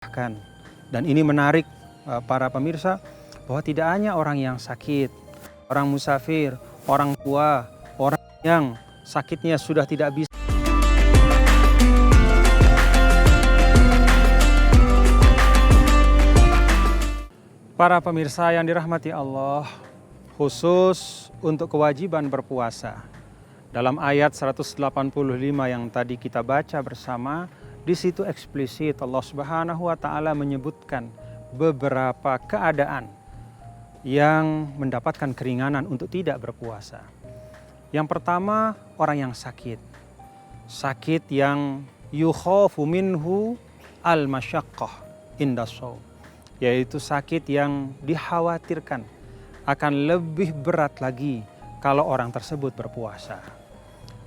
Bahkan, dan ini menarik para pemirsa, bahwa tidak hanya orang yang sakit, orang musafir, orang tua, orang yang sakitnya sudah tidak bisa. Para pemirsa yang dirahmati Allah, khusus untuk kewajiban berpuasa. Dalam ayat 185 yang tadi kita baca bersama, di situ eksplisit Allah Subhanahu wa taala menyebutkan beberapa keadaan yang mendapatkan keringanan untuk tidak berpuasa. Yang pertama, orang yang sakit. Sakit yang yukhafu minhu al-masyaqqah inda shaum, yaitu sakit yang dikhawatirkan akan lebih berat lagi kalau orang tersebut berpuasa.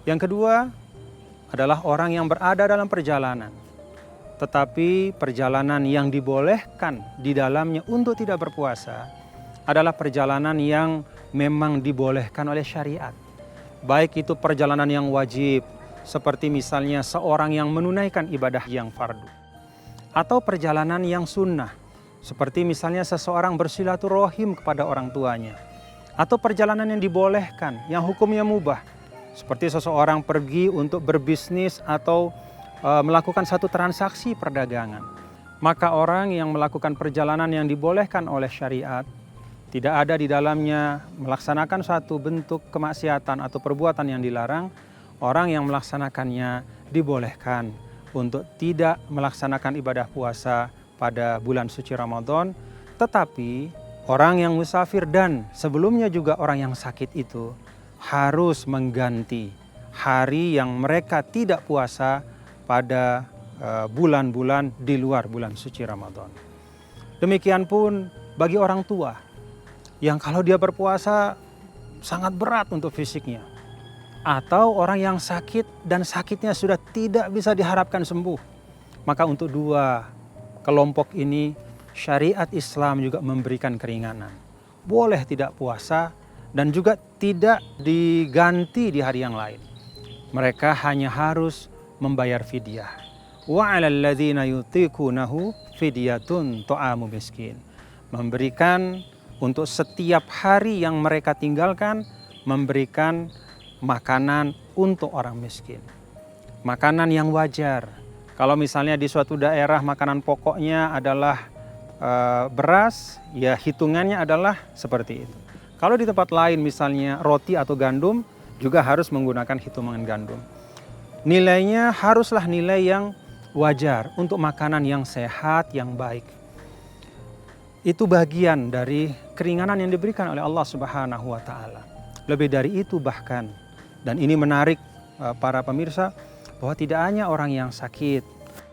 Yang kedua adalah orang yang berada dalam perjalanan, tetapi perjalanan yang dibolehkan di dalamnya untuk tidak berpuasa adalah perjalanan yang memang dibolehkan oleh syariat. Baik itu perjalanan yang wajib, seperti misalnya seorang yang menunaikan ibadah yang fardu, atau perjalanan yang sunnah, seperti misalnya seseorang bersilaturahim kepada orang tuanya, atau perjalanan yang dibolehkan, yang hukumnya mubah, seperti seseorang pergi untuk berbisnis atau melakukan satu transaksi perdagangan. Maka orang yang melakukan perjalanan yang dibolehkan oleh syariat, tidak ada di dalamnya melaksanakan satu bentuk kemaksiatan atau perbuatan yang dilarang, orang yang melaksanakannya dibolehkan untuk tidak melaksanakan ibadah puasa pada bulan suci Ramadan. Tetapi orang yang musafir dan sebelumnya juga orang yang sakit itu harus mengganti hari yang mereka tidak puasa pada bulan-bulan di luar bulan suci Ramadan. Demikian pun bagi orang tua yang kalau dia berpuasa sangat berat untuk fisiknya, atau orang yang sakit dan sakitnya sudah tidak bisa diharapkan sembuh, maka untuk dua kelompok ini syariat Islam juga memberikan keringanan. Boleh tidak puasa dan juga tidak diganti di hari yang lain. Mereka hanya harus membayar fidyah. Wa 'alal ladzina yutiqunahu fidyatun ta'amu miskin. Memberikan untuk setiap hari yang mereka tinggalkan, memberikan makanan untuk orang miskin. Makanan yang wajar. Kalau misalnya di suatu daerah makanan pokoknya adalah beras, ya hitungannya adalah seperti itu. Kalau di tempat lain misalnya roti atau gandum, juga harus menggunakan hitungan gandum. Nilainya haruslah nilai yang wajar untuk makanan yang sehat, yang baik. Itu bagian dari keringanan yang diberikan oleh Allah Subhanahu wa taala. Lebih dari itu bahkan, dan ini menarik para pemirsa, bahwa tidak hanya orang yang sakit,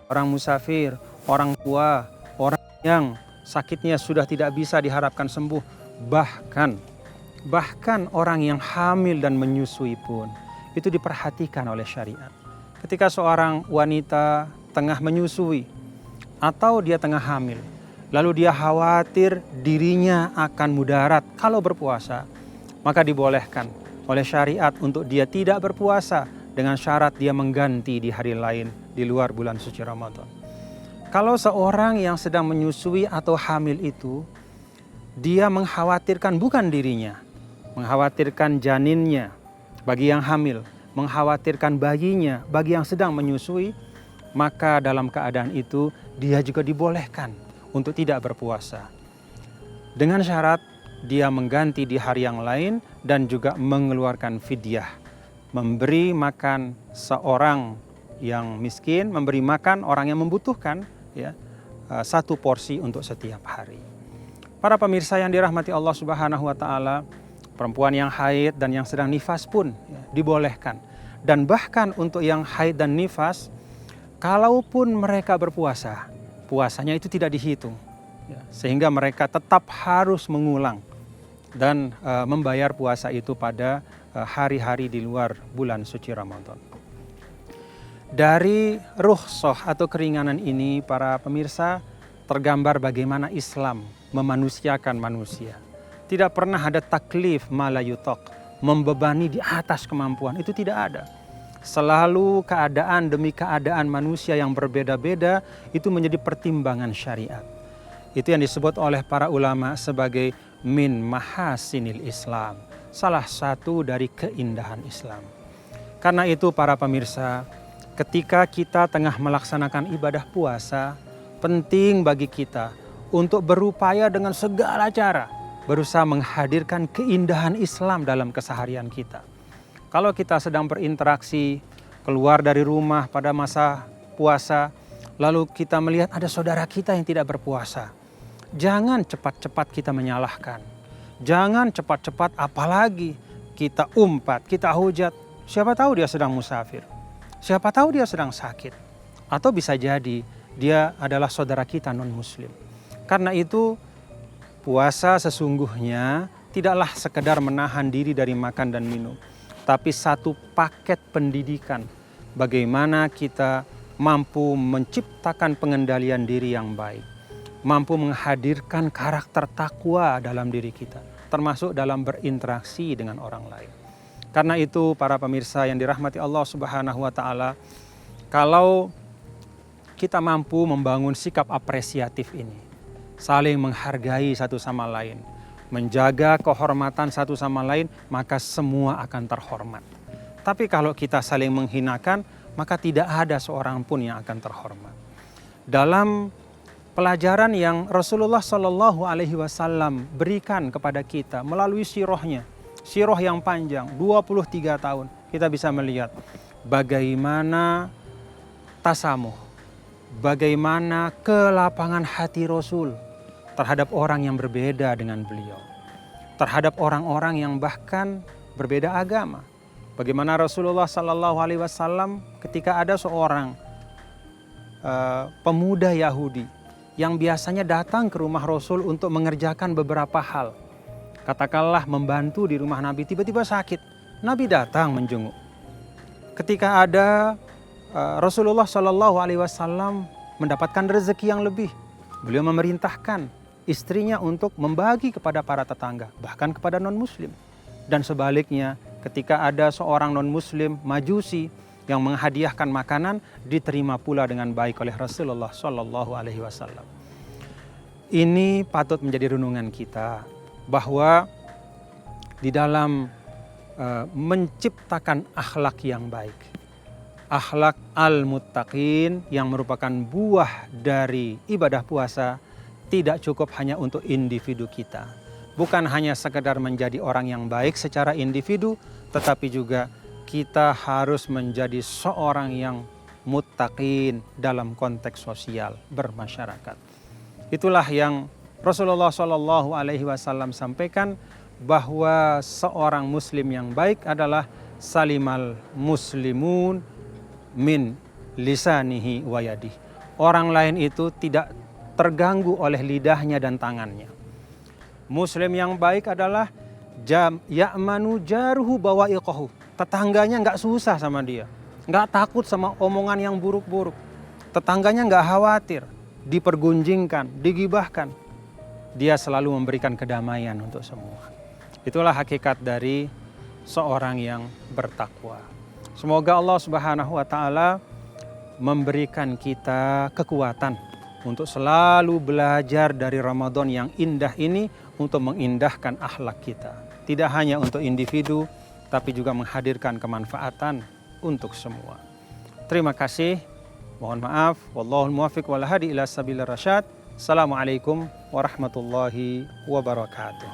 orang musafir, orang tua, orang yang sakitnya sudah tidak bisa diharapkan sembuh, bahkan orang yang hamil dan menyusui pun itu diperhatikan oleh syariat. Ketika seorang wanita tengah menyusui atau dia tengah hamil, lalu dia khawatir dirinya akan mudarat kalau berpuasa, maka dibolehkan oleh syariat untuk dia tidak berpuasa dengan syarat dia mengganti di hari lain di luar bulan suci Ramadan. Kalau seorang yang sedang menyusui atau hamil itu, dia mengkhawatirkan bukan dirinya, mengkhawatirkan janinnya bagi yang hamil, mengkhawatirkan bayinya bagi yang sedang menyusui, maka dalam keadaan itu dia juga dibolehkan untuk tidak berpuasa. Dengan syarat dia mengganti di hari yang lain dan juga mengeluarkan fidyah, memberi makan seorang yang miskin, memberi makan orang yang membutuhkan, ya, satu porsi untuk setiap hari. Para pemirsa yang dirahmati Allah Subhanahu wa taala, perempuan yang haid dan yang sedang nifas pun ya, dibolehkan. Dan bahkan untuk yang haid dan nifas, kalaupun mereka berpuasa, puasanya itu tidak dihitung, ya, sehingga mereka tetap harus mengulang dan membayar puasa itu pada hari-hari di luar bulan suci Ramadan. Dari rukhsah atau keringanan ini para pemirsa, tergambar bagaimana Islam memanusiakan manusia. Tidak pernah ada taklif ma la yutaq, membebani di atas kemampuan, itu tidak ada. Selalu keadaan demi keadaan manusia yang berbeda-beda itu menjadi pertimbangan syariat. Itu yang disebut oleh para ulama sebagai min mahasinil Islam, salah satu dari keindahan Islam. Karena itu para pemirsa, ketika kita tengah melaksanakan ibadah puasa, penting bagi kita untuk berupaya dengan segala cara berusaha menghadirkan keindahan Islam dalam keseharian kita. Kalau kita sedang berinteraksi, keluar dari rumah pada masa puasa, lalu kita melihat ada saudara kita yang tidak berpuasa, jangan cepat-cepat kita menyalahkan. Jangan cepat-cepat apalagi kita umpat, kita hujat. Siapa tahu dia sedang musafir, siapa tahu dia sedang sakit. Atau bisa jadi dia adalah saudara kita non-muslim. Karena itu puasa sesungguhnya tidaklah sekedar menahan diri dari makan dan minum, tapi satu paket pendidikan bagaimana kita mampu menciptakan pengendalian diri yang baik, mampu menghadirkan karakter takwa dalam diri kita, termasuk dalam berinteraksi dengan orang lain. Karena itu para pemirsa yang dirahmati Allah Subhanahu wa Ta'ala, kalau kita mampu membangun sikap apresiatif ini, saling menghargai satu sama lain, menjaga kehormatan satu sama lain, maka semua akan terhormat. Tapi kalau kita saling menghinakan, maka tidak ada seorang pun yang akan terhormat. Dalam pelajaran yang Rasulullah Shallallahu Alaihi Wasallam berikan kepada kita melalui sirahnya, sirah yang panjang 23 tahun, kita bisa melihat bagaimana tasamuh, bagaimana kelapangan hati Rasul terhadap orang yang berbeda dengan beliau, terhadap orang-orang yang bahkan berbeda agama. Bagaimana Rasulullah Sallallahu Alaihi Wasallam ketika ada seorang pemuda Yahudi yang biasanya datang ke rumah Rasul untuk mengerjakan beberapa hal, katakanlah membantu di rumah Nabi, tiba-tiba sakit, Nabi datang menjenguk. Ketika ada Rasulullah Sallallahu Alaihi Wasallam mendapatkan rezeki yang lebih, beliau memerintahkan istrinya untuk membagi kepada para tetangga, bahkan kepada non-muslim. Dan sebaliknya, ketika ada seorang non-muslim majusi yang menghadiahkan makanan, diterima pula dengan baik oleh Rasulullah Shallallahu Alaihi Wasallam. Ini patut menjadi renungan kita bahwa di dalam menciptakan akhlak yang baik, akhlak al-muttaqin yang merupakan buah dari ibadah puasa, tidak cukup hanya untuk individu kita. Bukan hanya sekedar menjadi orang yang baik secara individu, tetapi juga kita harus menjadi seorang yang muttaqin dalam konteks sosial bermasyarakat. Itulah yang Rasulullah Shallallahu Alaihi Wasallam sampaikan, bahwa seorang muslim yang baik adalah salimal muslimun min lisanihi wa yadihi. Orang lain itu tidak terganggu oleh lidahnya dan tangannya. Muslim yang baik adalah ya'manu jaruhu bawa'iqahu. Tetangganya nggak susah sama dia, nggak takut sama omongan yang buruk-buruk. Tetangganya nggak khawatir dipergunjingkan, digibahkan. Dia selalu memberikan kedamaian untuk semua. Itulah hakikat dari seorang yang bertakwa. Semoga Allah Subhanahu wa Ta'ala memberikan kita kekuatan untuk selalu belajar dari Ramadan yang indah ini untuk mengindahkan akhlak kita. Tidak hanya untuk individu, tapi juga menghadirkan kemanfaatan untuk semua. Terima kasih. Mohon maaf. Wallahul muwaffiq wal hadi ila sabilir rasyad. Assalamualaikum warahmatullahi wabarakatuh.